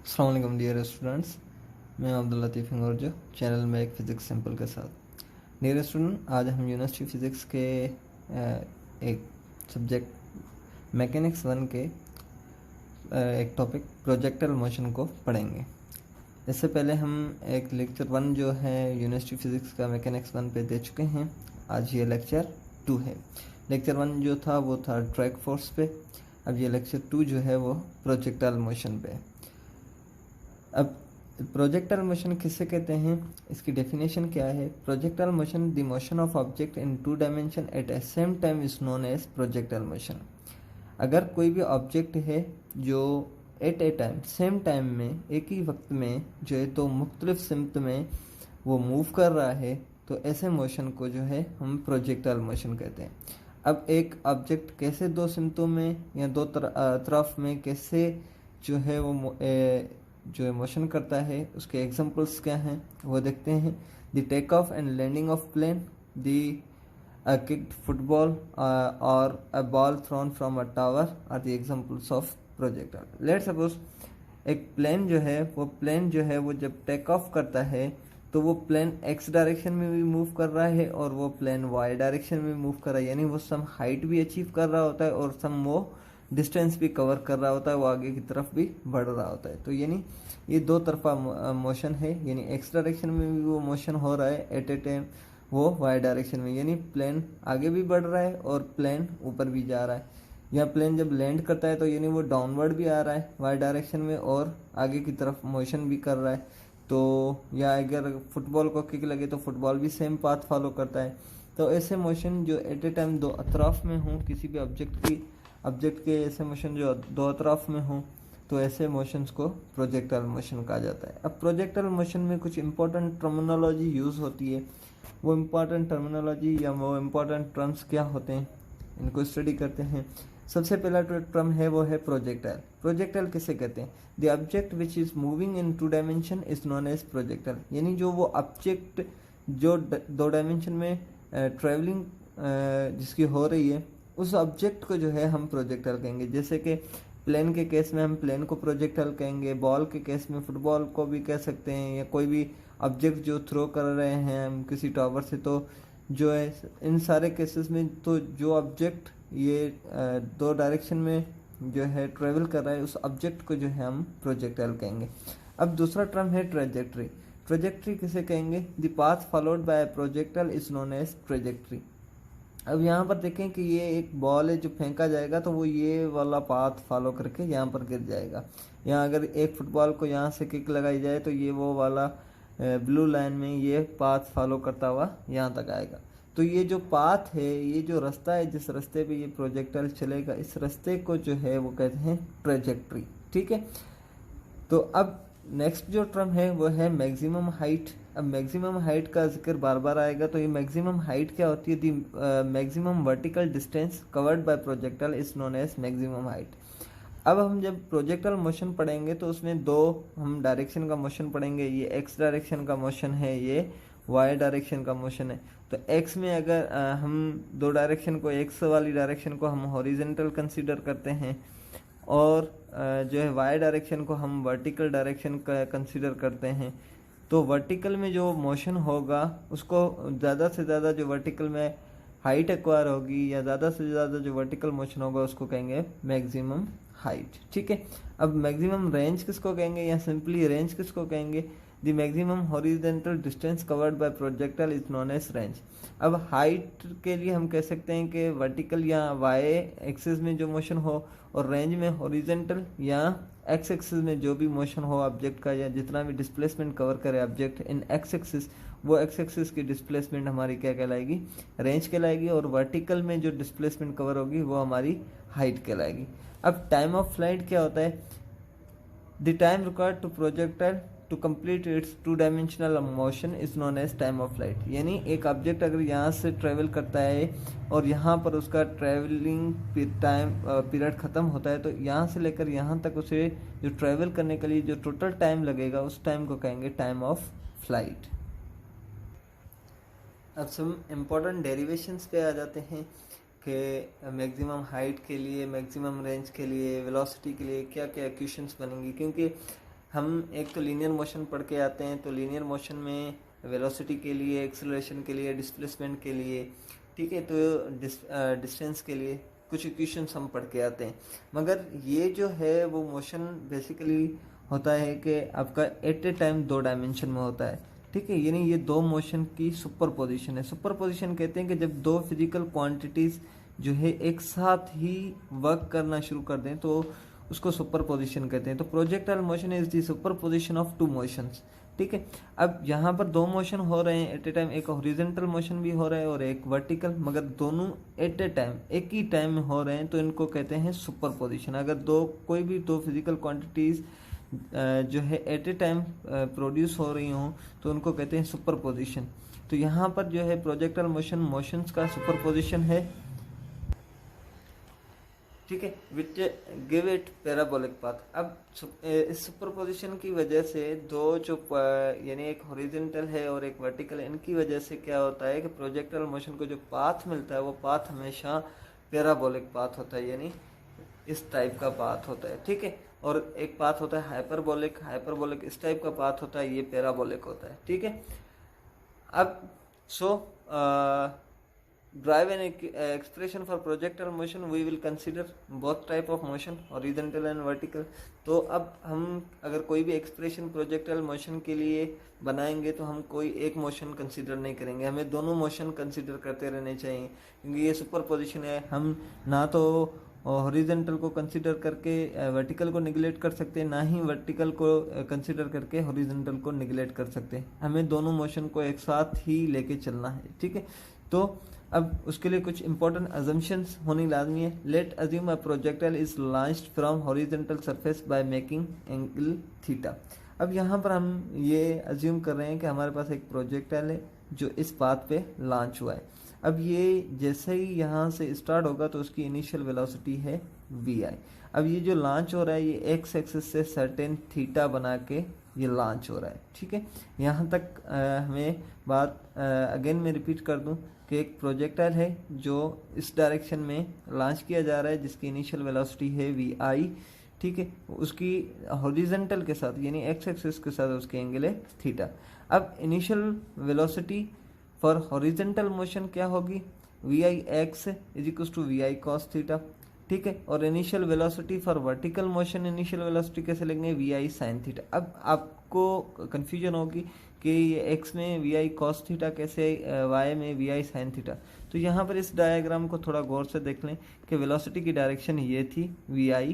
अस्सलाम वालेकुम dear students. मैं अब्दुल लतीफ़ जो चैनल में एक फ़िज़िक्स सिंपल के साथ। डियर स्टूडेंट, आज हम यूनिवर्सिटी फ़िज़िक्स के एक सब्जेक्ट मैकेनिक्स 1 के एक टॉपिक प्रोजेक्टाइल मोशन को पढ़ेंगे। इससे पहले हम एक लेक्चर 1 जो है यूनिवर्सिटी फ़िज़िक्स का मैकेनिक्स 1 पे दे चुके हैं। आज ये लेक्चर 2 है। लेक्चर 1 जो था वो था ट्रैक फोर्स पे, अब ये लेक्चर 2 जो है वो प्रोजेक्टाइल मोशन पे। अब प्रोजेक्टाइल मोशन किससे कहते हैं, इसकी डेफिनेशन क्या है? Projectile motion the motion of object in 2 dimension at a same time is known as projectile motion. अगर कोई भी ऑब्जेक्ट है जो at a time same time में एक ही वक्त में जो है तो मुख्तलिफ सिमत में वो मूव कर रहा है, तो ऐसे मोशन को जो है हम प्रोजेक्टाइल मोशन कहते हैं। अब एक ऑब्जेक्ट कैसे दो सिमतों में या दो तरफ में कैसे जो है वो जो मोशन करता है, उसके एग्जांपल्स क्या हैं वो देखते हैं। The take off and landing of plane, the kicked football और a ball thrown from a tower are the examples of projectile. Let's suppose एक प्लेन जो है वो जब टेक ऑफ करता है तो वो प्लेन एक्स डायरेक्शन में भी मूव कर रहा है और वो प्लेन वाई डायरेक्शन में मूव कर रहा है, यानी वो सम हाइट भी अचीव कर रहा होता है और सम वो डिस्टेंस भी कवर कर रहा होता है, वो आगे की तरफ भी बढ़ रहा होता है। तो यानी ये दो तरफा मोशन है, यानी एक्स डायरेक्शन में भी वो मोशन हो रहा है एट ए टाइम, वो वाई डायरेक्शन में, यानी प्लेन आगे भी बढ़ रहा है और प्लेन ऊपर भी जा रहा है। या प्लेन जब लैंड करता है तो यानी वो डाउनवर्ड भी आ रहा है वाई डायरेक्शन में और आगे की तरफ मोशन भी कर रहा है। तो या अगर फुटबॉल को किक लगे तो फुटबॉल भी सेम पाथ फॉलो करता है। तो ऐसे मोशन जो एट ए टाइम दो अतराफ में हों किसी भी ऑब्जेक्ट के ऐसे मोशन जो दो अतराफ में हों, तो ऐसे मोशंस को प्रोजेक्टाइल मोशन कहा जाता है। अब प्रोजेक्टाइल मोशन में कुछ इंपॉर्टेंट टर्मिनोलॉजी यूज़ होती है। वो इम्पॉर्टेंट टर्मिनोलॉजी या वो इम्पॉर्टेंट टर्म्स क्या होते हैं, इनको स्टडी करते हैं। सबसे पहला जो टर्म है वो है प्रोजेक्टाइल। प्रोजेक्टाइल किसे कहते हैं? The object which is moving in 2 dimension is known as projectile, यानी जो वो ऑब्जेक्ट जो 2 डायमेंशन में ट्रेवलिंग जिसकी हो रही है, उस ऑब्जेक्ट को जो है हम प्रोजेक्टाइल कहेंगे। जैसे कि प्लेन के केस में हम प्लेन को प्रोजेक्टाइल कहेंगे, बॉल के केस में फुटबॉल को भी कह सकते हैं, या कोई भी ऑब्जेक्ट जो थ्रो कर रहे हैं हम किसी टावर से, तो जो है इन सारे केसेस में तो जो ऑब्जेक्ट ये 2 डायरेक्शन में जो है ट्रेवल कर रहा है, उस ऑब्जेक्ट को जो है हम प्रोजेक्टाइल कहेंगे। अब दूसरा टर्म है ट्रेजेक्ट्री। ट्रेजेक्ट्री किसे कहेंगे? The path followed by projectile is known as trajectory. अब यहाँ पर देखें कि ये एक बॉल है जो फेंका जाएगा, तो वो ये वाला पाथ फॉलो करके यहाँ पर गिर जाएगा। यहाँ अगर एक फुटबॉल को यहाँ से किक लगाई जाए तो ये वो वाला ब्लू लाइन में ये पाथ फॉलो करता हुआ यहाँ तक आएगा। तो ये जो पाथ है, ये जो रास्ता है जिस रास्ते पे ये प्रोजेक्टाइल चलेगा, इस रास्ते को जो है वो कहते हैं ट्रेजेक्ट्री। ठीक है। तो अब नेक्स्ट जो टर्म है वो है मैक्सिमम हाइट। अब मैक्सिमम हाइट का जिक्र बार बार आएगा, तो ये मैक्सिमम हाइट क्या होती है? The maximum vertical distance covered by projectile is known as maximum height. अब हम जब प्रोजेक्टाइल मोशन पढ़ेंगे तो उसमें दो हम डायरेक्शन का मोशन पढ़ेंगे। ये एक्स डायरेक्शन का मोशन है, ये वाई डायरेक्शन का मोशन है। तो एक्स में अगर हम 2 डायरेक्शन को, एक्स वाली डायरेक्शन को हम हॉरिजेंटल कंसीडर करते हैं और जो है वाई डायरेक्शन को हम वर्टिकल डायरेक्शन का कंसीडर करते हैं। तो वर्टिकल में जो मोशन होगा उसको ज़्यादा से ज़्यादा जो वर्टिकल में हाइट एक्वायर होगी या ज़्यादा से ज़्यादा जो वर्टिकल मोशन होगा उसको कहेंगे मैक्सिमम हाइट। ठीक है। अब मैक्सिमम रेंज किसको कहेंगे या सिंपली रेंज किसको कहेंगे? The maximum horizontal distance covered by projectile is known as range. अब हाइट के लिए हम कह सकते हैं कि वर्टिकल या वाई एक्सिस में जो मोशन हो, और रेंज में हॉरिजेंटल या एक्स एक्सिस में जो भी मोशन हो ऑब्जेक्ट का, या जितना भी डिस्प्लेसमेंट कवर करे ऑब्जेक्ट इन एक्स एक्सिस, वो एक्स एक्सिस की डिस्प्लेसमेंट हमारी क्या कहलाएगी? रेंज कहलाएगी। और वर्टिकल में जो डिस्प्लेसमेंट कवर होगी वो हमारी हाइट कहलाएगी। अब टाइम ऑफ फ्लाइट क्या होता है? The time required to projectile to complete its 2 dimensional motion is known as time of flight. यानी एक ऑब्जेक्ट अगर यहाँ से ट्रेवल करता है और यहाँ पर उसका ट्रेवलिंग टाइम पीरियड ख़त्म होता है, तो यहाँ से लेकर यहाँ तक उसे जो ट्रेवल करने के लिए जो टोटल टाइम लगेगा उस टाइम को कहेंगे टाइम ऑफ फ्लाइट। अब सब इम्पोर्टेंट डेरिवेशंस पे आ जाते हैं कि मैक्सिमम हाइट के लिए, मैक्सिमम रेंज के लिए, वेलोसिटी के लिए क्या क्या इक्वेशंस बनेंगी, क्योंकि हम एक तो लीनियर मोशन पढ़ के आते हैं, तो लीनियर मोशन में वेलोसिटी के लिए, एक्सेलरेशन के लिए, डिस्प्लेसमेंट के लिए, ठीक है, तो डिस्टेंस के लिए कुछ इक्वेशंस हम पढ़ के आते हैं। मगर ये जो है वो मोशन बेसिकली होता है कि आपका एट ए टाइम 2 डायमेंशन में होता है, ठीक है, यानी ये 2 मोशन की सुपर पोजिशन है। सुपर पोजिशन कहते हैं कि जब 2 फिजिकल क्वांटिटीज़ जो है एक साथ ही वर्क करना शुरू कर दें तो उसको सुपर पोजिशन कहते हैं। तो projectile motion is the super position of 2 motions, ठीक है। अब यहाँ पर 2 मोशन हो रहे हैं एट ए टाइम, एक हॉरिजॉन्टल मोशन भी हो रहा है और एक वर्टिकल, मगर दोनों एट ए टाइम एक ही टाइम में हो रहे हैं, तो इनको कहते हैं सुपर पोजिशन। अगर कोई भी 2 फिजिकल क्वांटिटीज़ जो है एट ए टाइम प्रोड्यूस हो रही हों तो उनको कहते हैं सुपर पोजिशन। तो यहाँ पर जो है प्रोजेक्टाइल मोशंस का सुपर पोजिशन है, ठीक है, which give it parabolic path. अब इस सुपरपोजिशन की वजह से दो जो यानी एक हॉरिजॉन्टल है और एक वर्टिकल है, इनकी वजह से क्या होता है कि प्रोजेक्टाइल मोशन को जो पाथ मिलता है वो पाथ हमेशा पैराबोलिक पाथ होता है, यानी इस टाइप का पाथ होता है, ठीक है। और एक पाथ होता है हाइपरबोलिक इस टाइप का पाथ होता है, ये पैराबोलिक होता है, ठीक है। अब drive an expression for projectile motion, we will consider both type of motion, horizontal and vertical। तो अब हम अगर कोई भी एक्सप्रेशन प्रोजेक्टाइल मोशन के लिए बनाएंगे तो हम कोई एक मोशन कंसीडर नहीं करेंगे, हमें दोनों मोशन कंसीडर करते रहने चाहिए, क्योंकि ये सुपर पोजिशन है। हम ना तो हॉरिजॉन्टल को कंसीडर करके वर्टिकल को निगलेक्ट कर सकते हैं, ना ही वर्टिकल को कंसीडर करके हॉरिजॉन्टल को निगलेक्ट कर सकते हैं। हमें दोनों मोशन को एक साथ ही लेके चलना है, ठीक है। तो अब उसके लिए कुछ इंपॉर्टेंट अजम्पशंस होनी लाजमी है। Late assume a projectile is launched from horizontal surface by making angle theta. अब यहाँ पर हम ये अज्यूम कर रहे हैं कि हमारे पास एक प्रोजेक्टाइल है जो इस पाथ पे लॉन्च हुआ है। अब ये जैसे ही यहाँ से स्टार्ट होगा तो उसकी इनिशियल वेलोसिटी है vi। अब ये जो लॉन्च हो रहा है ये एक्स एक्सिस से सर्टेन थीटा बना के ये लॉन्च हो रहा है, ठीक है। यहाँ तक हमें बात अगेन मैं रिपीट कर दूँ कि एक प्रोजेक्टाइल है जो इस डायरेक्शन में लॉन्च किया जा रहा है जिसकी इनिशियल वेलोसिटी है vi, ठीक है। उसकी हॉरिजॉन्टल के साथ यानी एक्स एक्सिस के साथ उसकी एंगल है थीटा। अब initial velocity for horizontal motion क्या होगी, vi x is equal to vi cos theta, ठीक है। और initial velocity for vertical motion initial velocity कैसे लिखेंगे, vi sin थीटा। अब आपको कंफ्यूजन होगी कि ये x में vi cos थीटा कैसे, y में vi sin थीटा। तो यहाँ पर इस डायग्राम को थोड़ा गौर से देख लें कि वेलोसिटी की डायरेक्शन ये थी vi।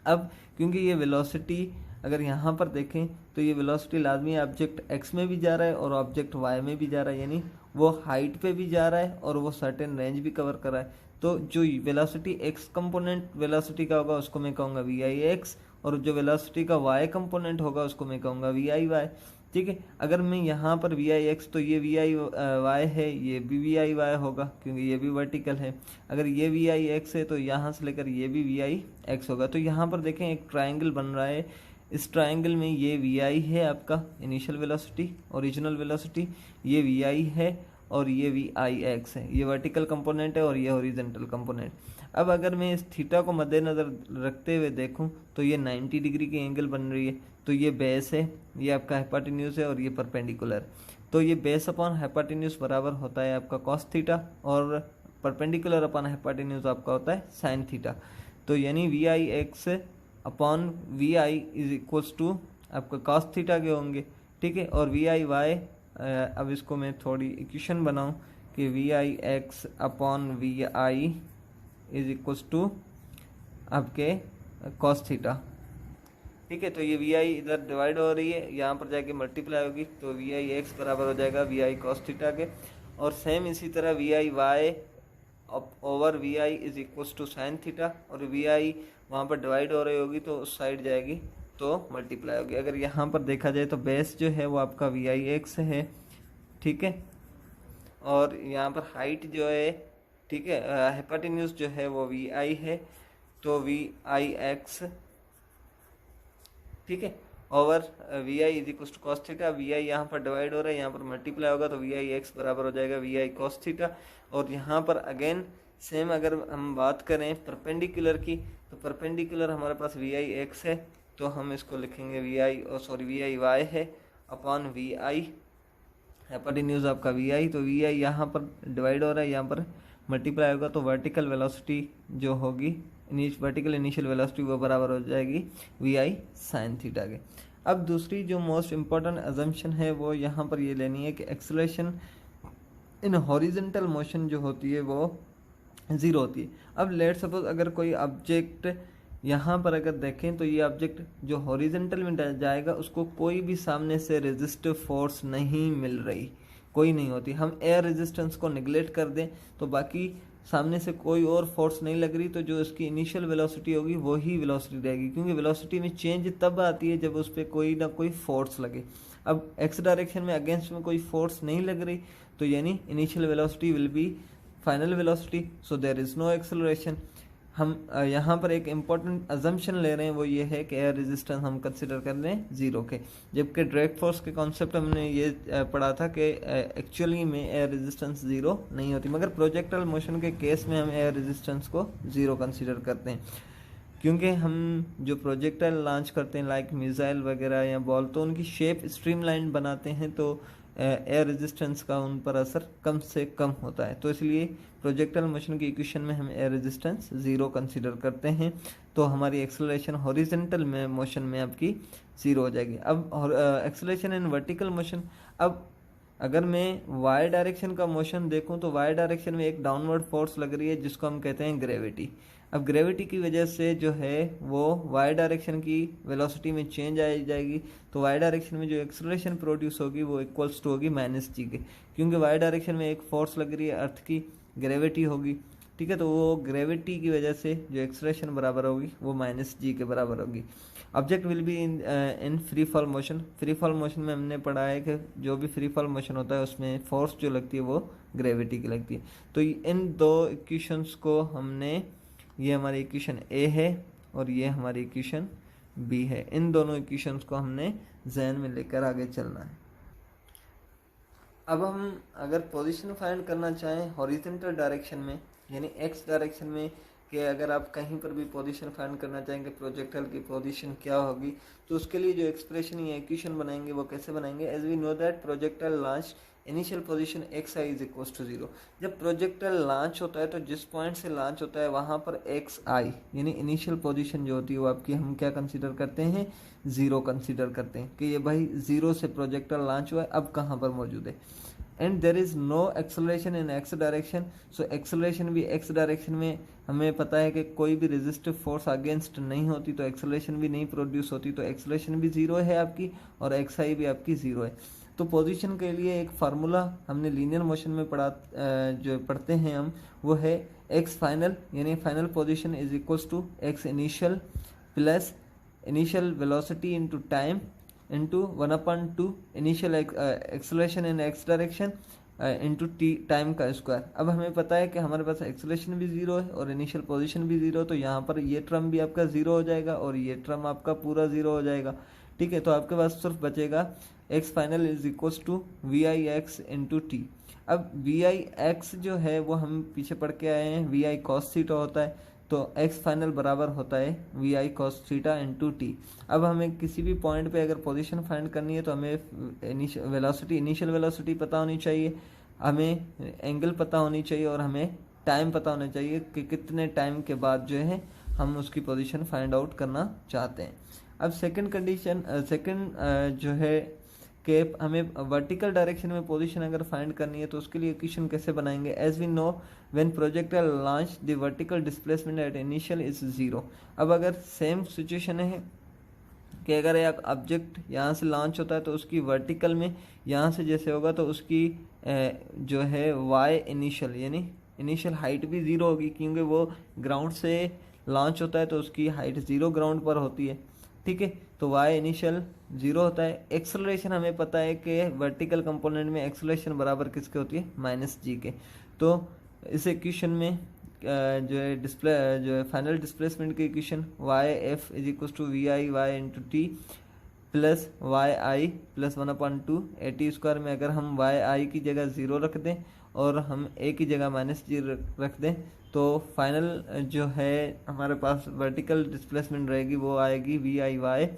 अब क्योंकि ये वेलोसिटी अगर यहाँ पर देखें तो ये वेलोसिटी लाजमी ऑब्जेक्ट x में भी जा रहा है और ऑब्जेक्ट y में भी जा रहा है, यानी वो हाइट पे भी जा रहा है और वो सर्टेन रेंज भी कवर कर रहा है। तो जो वेलोसिटी x कंपोनेंट वेलोसिटी का होगा उसको मैं कहूँगा vi x, और जो वेलोसिटी का y कंपोनेंट होगा उसको मैं कहूँगा vi y, ठीक है। अगर मैं यहाँ पर vi x तो ये vi y है, ये भी vi y होगा क्योंकि ये भी वर्टिकल है। अगर ये vi x है तो यहाँ से लेकर ये भी vi x होगा। तो यहाँ पर देखें एक ट्राइंगल बन रहा है, इस ट्राइंगल में ये vi है आपका इनिशियल वेलोसिटी, ओरिजिनल वेलोसिटी, ये vi है और ये vi x है, ये वर्टिकल कंपोनेंट है और ये हॉरिजॉन्टल कंपोनेंट। अब अगर मैं इस थीटा को मद्देनज़र रखते हुए देखूं तो ये 90 डिग्री की एंगल बन रही है। तो ये बेस है, ये आपका हाइपोटेन्यूज है और ये परपेंडिकुलर। तो ये बेस अपॉन हाइपोटेन्यूज बराबर होता है आपका कॉस थीटा और परपेंडिकुलर अपॉन हाइपोटेन्यूज आपका होता है साइन थीटा। तो यानी vi x upon vi is equals to आपका कॉस थीटा के होंगे, ठीक है। और vi y अब इसको मैं थोड़ी इक्वेशन बनाऊं कि vi x upon vi is equals to आपके कॉस थीटा, ठीक है। तो ये vi इधर डिवाइड हो रही है, यहाँ पर जाके मल्टीप्लाई होगी तो vi x बराबर हो जाएगा vi कॉस थीटा के। और सेम इसी तरह vi y over vi is equals to sine theta, और vi वहाँ पर डिवाइड हो रही होगी तो उस साइड जाएगी तो मल्टीप्लाई होगी। अगर यहाँ पर देखा जाए तो बेस जो है वो आपका vi x है, ठीक है। और यहाँ पर हाइट जो है, ठीक है, हाइपोटेन्यूज जो है वो vi है, तो vi x, ठीक है, over vi is equal to cos theta. vi यहाँ पर डिवाइड हो रहा है, यहाँ पर मल्टीप्लाई होगा तो vi x बराबर हो जाएगा vi कॉस थीटा। और यहाँ पर अगेन सेम अगर हम बात करें परपेंडिकुलर की तो परपेंडिकुलर हमारे पास vi x है, तो हम इसको लिखेंगे वी आई वाई है अपॉन वी आई हाइपोटेन्यूज आपका वी आई, तो वी आई यहाँ पर डिवाइड हो रहा है, यहाँ पर मल्टीप्लाई होगा, तो वर्टिकल वेलोसिटी जो होगी वर्टिकल इनिशियल वेलोसिटी वो बराबर हो जाएगी वी आई साइन थीटा के। अब दूसरी जो मोस्ट इम्पॉर्टेंट अजम्पशन है वो यहाँ पर ये लेनी है कि एक्सेलरेशन इन हॉरिजेंटल मोशन जो होती है वो ज़ीरो होती है। अब लेट सपोज अगर कोई ऑब्जेक्ट यहाँ पर अगर देखें तो ये ऑब्जेक्ट जो हॉरिजेंटल में जाएगा उसको कोई भी सामने से रेजिस्टिव फोर्स नहीं मिल रही, कोई नहीं होती। हम एयर रेजिस्टेंस को निगलेक्ट कर दें तो बाकी सामने से कोई और फोर्स नहीं लग रही, तो जो इसकी इनिशियल वेलोसिटी होगी वही वेलोसिटी रहेगी, क्योंकि वेलोसिटी में चेंज तब आती है जब उस पर कोई ना कोई फोर्स लगे। अब एक्स डायरेक्शन में अगेंस्ट में कोई फोर्स नहीं लग रही, तो यानी initial velocity will be final velocity, so there is no acceleration. हम यहाँ पर एक इम्पॉर्टेंट अजम्पशन ले रहे हैं, वो ये है कि एयर रेजिस्टेंस हम कंसिडर कर लें ज़ीरो के, जबकि डायरेक्ट फोर्स के कॉन्सेप्ट हमने ये पढ़ा था कि एक्चुअली में एयर रेजिस्टेंस ज़ीरो नहीं होती, मगर प्रोजेक्टाइल मोशन के केस में हम एयर रेजिस्टेंस को ज़ीरो कंसिडर करते हैं, क्योंकि हम जो प्रोजेक्टाइल लॉन्च करते हैं लाइक मिसाइल वगैरह या बॉल, तो उनकी शेप स्ट्रीमलाइन बनाते हैं, तो एयर रेजिस्टेंस का उन पर असर कम से कम होता है, तो इसलिए प्रोजेक्टाइल मोशन की इक्वेशन में हम एयर रेजिस्टेंस ज़ीरो कंसीडर करते हैं, तो हमारी एक्सेलरेशन हॉरिजेंटल में मोशन में आपकी ज़ीरो हो जाएगी। अब एक्सेलरेशन इन वर्टिकल मोशन, अब अगर मैं वाई डायरेक्शन का मोशन देखूं तो वाई डायरेक्शन में एक डाउनवर्ड फोर्स लग रही है जिसको हम कहते हैं ग्रेविटी। अब ग्रेविटी की वजह से जो है वो वाई डायरेक्शन की वेलोसिटी में चेंज आ जाएगी, तो वाई डायरेक्शन में जो एक्सेलरेशन प्रोड्यूस होगी वो इक्वल्स टू होगी माइनस जी के, क्योंकि वाई डायरेक्शन में एक फोर्स लग रही है अर्थ की, ग्रेविटी होगी, ठीक है, तो वो ग्रेविटी की वजह से जो एक्सेलरेशन बराबर होगी वो माइनस जी के बराबर होगी। Object will be in free fall motion. Free fall motion में हमने पढ़ा है कि जो भी फ्री फॉल मोशन होता है उसमें फोर्स जो लगती है वो ग्रेविटी की लगती है। तो इन दो इक्वेशंस को हमने, ये हमारी इक्वेशन ए है और ये हमारी इक्वेशन बी है, इन दोनों इक्वेशंस को हमने ज़हन में लेकर आगे चलना है। अब हम अगर पोजीशन फाइंड करना चाहें हॉरिजॉन्टल डायरेक्शन में यानी एक्स डायरेक्शन में, कि अगर आप कहीं पर भी पोजीशन फाइंड करना चाहेंगे प्रोजेक्टाइल की पोजीशन क्या होगी, तो उसके लिए जो एक्सप्रेशन या इक्वेशन बनाएंगे वो कैसे बनाएंगे। As we know that projectile launch initial position X I is equal to zero. जब प्रोजेक्टाइल लॉन्च होता है तो जिस पॉइंट से लॉन्च होता है वहाँ पर एक्स आई यानी इनिशियल पोजीशन जो होती है वो आपकी हम क्या कंसीडर करते हैं, ज़ीरो कंसीडर करते हैं कि ये भाई ज़ीरो से प्रोजेक्टाइल लॉन्च हुआ है, अब कहाँ पर मौजूद है। And there is no acceleration in X direction, so acceleration भी एक्स डायरेक्शन में हमें पता है कि कोई भी रेजिस्टिव फोर्स अगेंस्ट नहीं होती, तो एक्सेलरेशन भी नहीं प्रोड्यूस होती, तो एक्सेलरेशन भी ज़ीरो है आपकी और एक्स आई भी आपकी ज़ीरो है। तो पोजीशन के लिए एक फार्मूला हमने लीनियर मोशन में जो पढ़ते हैं हम, वो है एक्स फाइनल यानी final position is equals to X initial plus initial velocity into time into 1/2 initial acceleration in X direction into T time का स्क्वायर। अब हमें पता है कि हमारे पास एक्सेलरेशन भी ज़ीरो है और इनिशियल पोजीशन भी ज़ीरो, तो यहाँ पर ये टर्म भी आपका ज़ीरो हो जाएगा और ये टर्म आपका पूरा ज़ीरो हो जाएगा, ठीक है। तो आपके पास सिर्फ बचेगा X final is equals to we I X into T. अब वी आई एक्स जो है वो हम पीछे पढ़ के आए हैं, वी आई कॉस थीटा होता है, तो एक्स फाइनल बराबर होता है V I cos theta into T. अब हमें किसी भी पॉइंट पे अगर पोजीशन फाइंड करनी है तो हमें इनिशियल वेलोसिटी पता होनी चाहिए, हमें एंगल पता होनी चाहिए और हमें टाइम पता होना चाहिए कि कितने टाइम के बाद जो है हम उसकी पोजीशन फाइंड आउट करना चाहते हैं। अब सेकंड कंडीशन जो है कि हमें वर्टिकल डायरेक्शन में पोजीशन अगर फाइंड करनी है तो उसके लिए इक्वेशन कैसे बनाएंगे। As we know when projectile launch the vertical displacement at initial is zero. अब अगर सेम सिचुएशन है कि अगर एक ऑब्जेक्ट यहाँ से लॉन्च होता है तो उसकी वर्टिकल में यहाँ से जैसे होगा तो उसकी जो है वाई इनिशियल यानी इनिशियल हाइट भी ज़ीरो होगी, क्योंकि वो ग्राउंड से लॉन्च होता है तो उसकी हाइट ज़ीरो ग्राउंड पर होती है, ठीक है। तो वाई इनिशियल ज़ीरो होता है। एक्सेलरेशन हमें पता है कि वर्टिकल कंपोनेंट में एक्सेलरेशन बराबर किसके होती है, माइनस जी के। तो इस इक्वेशन में जो है फाइनल डिस्प्लेसमेंट की equation Y F is equal to we I Y into T plus Y I plus 1/2 A T square में अगर हम वाई आई की जगह ज़ीरो रख दें और हम ए की जगह माइनस जी रख दें तो फाइनल जो है हमारे पास वर्टिकल डिस्प्लेसमेंट रहेगी वो आएगी V I Y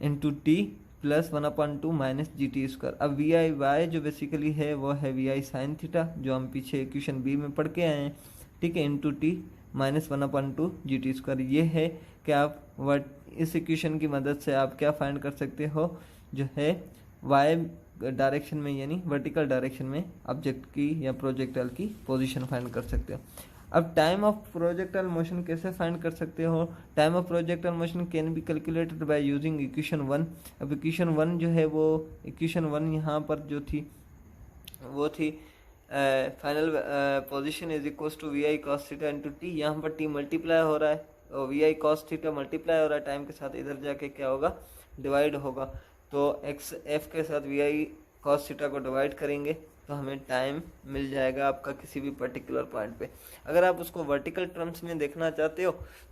into T plus 1/2 minus G T square. अब वी आई वाई जो बेसिकली है वो है वी आई साइन थीटा, जो हम पीछे इक्वेशन बी में पढ़ के आए हैं, ठीक है, इंटू टी माइनस 1/2 जी टी स्क्वायर। ये है कि आप इस इक्वेशन की मदद से आप क्या फाइंड कर सकते हो, जो है वाई डायरेक्शन में यानी वर्टिकल डायरेक्शन में ऑब्जेक्ट की या प्रोजेक्टाइल की पोजीशन फाइंड कर सकते हो। अब टाइम ऑफ प्रोजेक्टाइल मोशन कैसे फाइंड कर सकते हो? Time of projectile motion can be calculated by using equation 1। अब इक्वेशन 1 जो है वो इक्वेशन 1 यहाँ पर जो थी वो थी final position is equals to we I cos theta into T. यहाँ पर टी मल्टीप्लाई हो रहा है और V I cos theta multiply हो रहा है टाइम के साथ, इधर जाके क्या होगा, डिवाइड होगा। तो एक्स एफ के साथ वी आई कॉस थीटा को डिवाइड करेंगे तो हमें टाइम मिल जाएगा आपका किसी भी पर्टिकुलर पॉइंट पे। अगर आप उसको वर्टिकल टर्म्स में देखना चाहते हो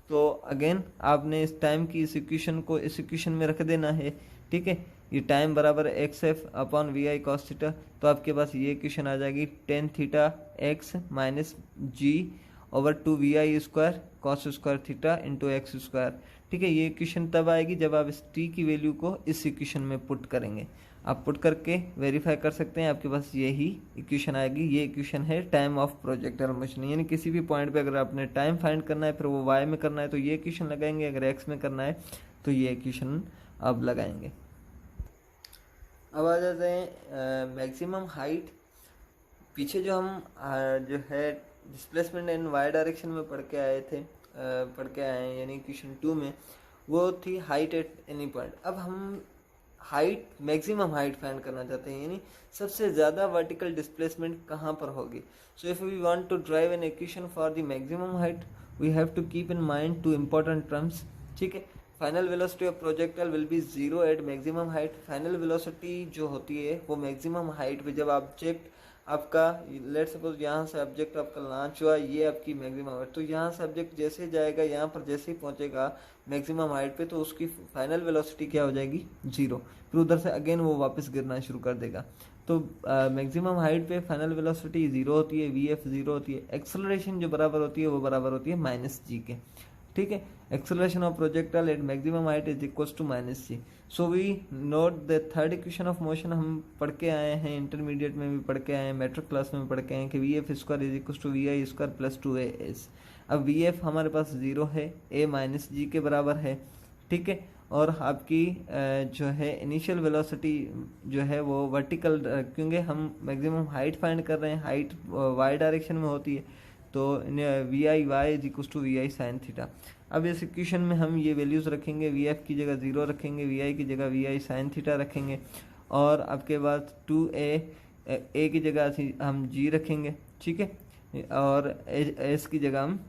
तो अगेन आपने इस टाइम की इस इक्वेशन को इस इक्वेशन में रख देना है, ठीक है। ये टाइम बराबर X F upon V I cos theta, तो आपके पास ये इक्वेशन आ जाएगी tan theta X minus G over 2 V आई square cos square theta into X square, ठीक है। ये इक्वेशन तब आएगी जब आप इस टी की वैल्यू को इस इक्वेशन में पुट करेंगे। आप पुट करके वेरीफाई कर सकते हैं, आपके पास यही इक्वेशन आएगी। ये इक्वेशन है टाइम ऑफ प्रोजेक्टाइल मोशन, यानी किसी भी पॉइंट पे अगर आपने टाइम फाइंड करना है फिर वो वाई में करना है तो ये इक्वेशन लगाएंगे, अगर एक्स में करना है तो ये इक्वेशन आप लगाएंगे। अब आ जाते हैं मैक्सिमम हाइट। पीछे जो हम जो है डिस्प्लेसमेंट इन वाई डायरेक्शन में पढ़ के आए हैं यानी इक्वेशन 2 में, वो थी हाइट एट एनी पॉइंट। अब हम हाइट मैक्सिमम हाइट फाइंड करना चाहते हैं, यानी सबसे ज़्यादा वर्टिकल डिस्प्लेसमेंट कहाँ पर होगी। So if we want to derive an equation for the maximum height we have to keep in mind two important terms, ठीक है। Final velocity of projectile will be 0 at maximum height. Final velocity जो होती है वो maximum height पे जब object आपका let suppose यहाँ से ऑब्जेक्ट आपका लॉन्च हुआ, ये आपकी मैक्सिमम हाइट, तो यहाँ से ऑब्जेक्ट जैसे जाएगा यहाँ पर जैसे ही पहुँचेगा मैक्सिमम हाइट पे तो उसकी फाइनल वेलोसिटी क्या हो जाएगी, 0। फिर उधर से अगेन वो वापस गिरना शुरू कर देगा। तो मैक्सिमम हाइट पे फाइनल वेलोसिटी 0 होती है, वी एफ 0 होती है। एक्सेलरेशन जो बराबर होती है वो बराबर होती है माइनस जी के, ठीक है। Acceleration of projectile at maximum height is equals to minus G. So we note the third equation of motion हम पढ़ के आए हैं, इंटरमीडिएट में भी पढ़ के आए हैं, मेट्रिक क्लास में भी पढ़ के आए हैं कि V F square is equals to we I square plus 2a। अब वी एफ हमारे पास 0 है, ए माइनस जी के बराबर है, ठीक है। और आपकी जो है इनिशियल वेलोसिटी जो है वो वर्टिकल, क्योंकि हम मैक्सिमम हाइट फाइंड कर रहे हैं, हाइट वाई डायरेक्शन में होती है, तो we I Y is equals to we I sine theta. अब इस इक्वेशन में हम ये वैल्यूज़ रखेंगे, वी एफ की जगह 0 रखेंगे, वी आई की जगह वी आई साइन थीटा रखेंगे, और आपके बाद 2a की जगह हम जी रखेंगे, ठीक है, और एस की जगह हम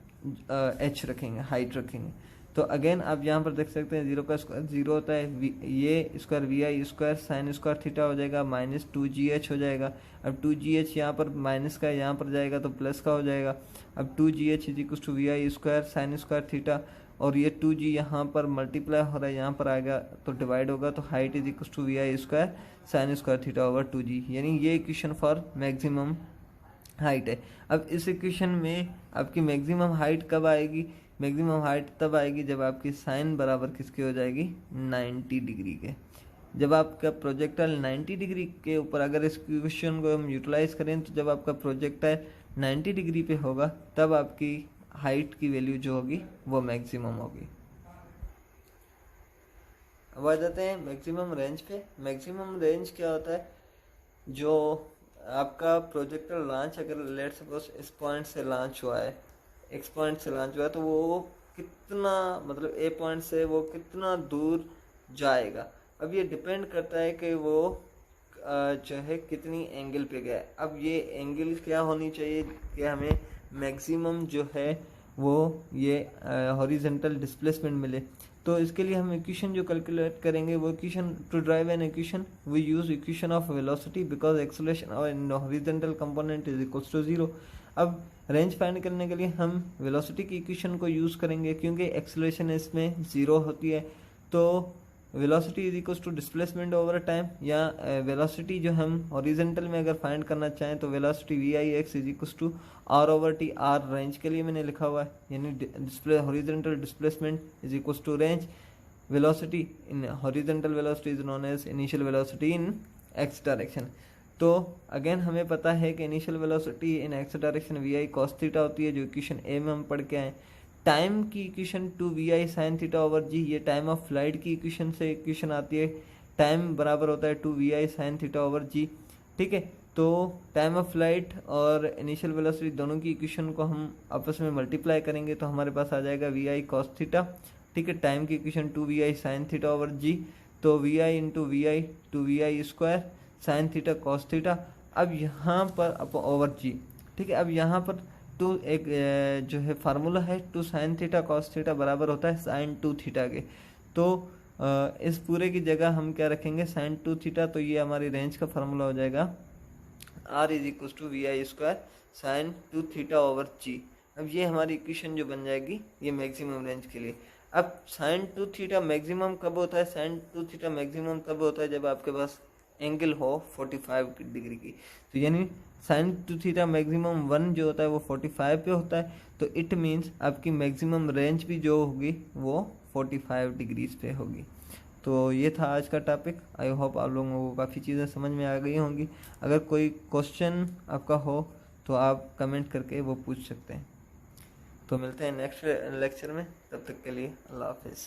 एच रखेंगे, हाइट रखेंगे। तो अगेन आप यहाँ पर देख सकते हैं 0 का स्क्वायर 0 होता है, ये स्क्वायर वी आई स्क्वायर साइन स्क्वायर थीटा हो जाएगा माइनस 2gh हो जाएगा। अब 2gh यहाँ पर माइनस का यहाँ पर जाएगा तो प्लस का हो जाएगा। अब 2gh is equal to we I square sine square theta, और ये 2g यहाँ पर मल्टीप्लाई हो रहा है, यहाँ पर आएगा तो डिवाइड होगा, तो height is equal to we I square sine square theta over 2g, यानी ये इक्वेशन फॉर मैक्सिमम हाइट है। अब इस इक्वेशन में आपकी मैक्सिमम हाइट कब आएगी, मैक्सिमम हाइट तब आएगी जब आपकी साइन बराबर किसकी हो जाएगी, 90 डिग्री के। जब आपका प्रोजेक्टाइल 90 डिग्री के ऊपर, अगर इस क्वेश्चन को हम यूटिलाइज करें तो जब आपका प्रोजेक्टाइल 90 डिग्री पे होगा तब आपकी हाइट की वैल्यू जो होगी वो मैक्सिमम होगी। अब आ जाते हैं मैक्सिमम रेंज पे। मैक्सिमम रेंज क्या होता है, जो आपका प्रोजेक्टाइल लॉन्च अगर लेट सपोज इस पॉइंट से लॉन्च हुआ है, एक्स पॉइंट से लॉन्च हुआ है, तो वो कितना मतलब ए पॉइंट से वो कितना दूर जाएगा। अब ये डिपेंड करता है कि वो जो है कितनी एंगल पे गया है। अब ये एंगल क्या होनी चाहिए कि हमें मैक्सिमम जो है वो ये हॉरिजॉन्टल डिस्प्लेसमेंट मिले। तो इसके लिए हम इक्वेशन जो कैलकुलेट करेंगे वो equation to derive an equation we use equation of velocity because acceleration in horizontal component is equals to 0। अब रेंज फाइंड करने के लिए हम वेलोसिटी की इक्वेशन को यूज़ करेंगे, क्योंकि एक्सेलरेशन इसमें 0 होती है। तो velocity is equal to displacement over time, या वेलोसिटी जो हम हॉरिजेंटल में अगर फाइंड करना चाहें तो velocity V I X is equal to R over T, R range के लिए मैंने लिखा हुआ है, यानी display horizontal displacement is equal to range, velocity in horizontal velocity is known as initial velocity in X direction. तो again हमें पता है कि initial velocity in X direction V I cos theta होती है, जो इक्वेशन ए में हम पढ़ के आए। टाइम की equation two we I sine theta over g, ये टाइम ऑफ फ्लाइट की इक्वेशन से इक्वेशन आती है, टाइम बराबर होता है two we I sine theta over g. ठीक है, तो टाइम ऑफ फ्लाइट और इनिशियल वेलोसिटी दोनों की इक्वेशन को हम आपस में मल्टीप्लाई करेंगे तो हमारे पास आ जाएगा वी आई कॉस थीटा। ठीक है, टाइम की equation two we I sine theta over g, तो we i into v i two we I square sine theta cos theta. अब यहाँ पर अप ओवर जी, ठीक है, अब यहाँ पर टू एक जो है फार्मूला है two sine theta cos theta बराबर होता है साइन टू थीटा के, तो इस पूरे की जगह हम क्या रखेंगे साइन टू थीटा, तो ये हमारी रेंज का फार्मूला हो जाएगा R is equal to we I square sine two theta over g. अब ये हमारी इक्वेशन जो बन जाएगी ये मैक्सिमम रेंज के लिए। अब साइन टू थीटा मैक्सिमम कब होता है, साइन टू थीटा मैक्सिमम तब होता है जब आपके पास एंगल हो 45 डिग्री की, तो यानी साइन टू थीटा मैक्सिमम 1 जो होता है वो 45 पे होता है, तो इट मीन्स आपकी मैक्सिमम रेंज भी जो होगी वो 45 डिग्रीज पे होगी। तो ये था आज का टॉपिक। आई होप आप लोगों को काफ़ी चीज़ें समझ में आ गई होंगी। अगर कोई क्वेश्चन आपका हो तो आप कमेंट करके वो पूछ सकते हैं। तो मिलते हैं नेक्स्ट लेक्चर में, तब तक के लिए अल्लाह हाफिज़।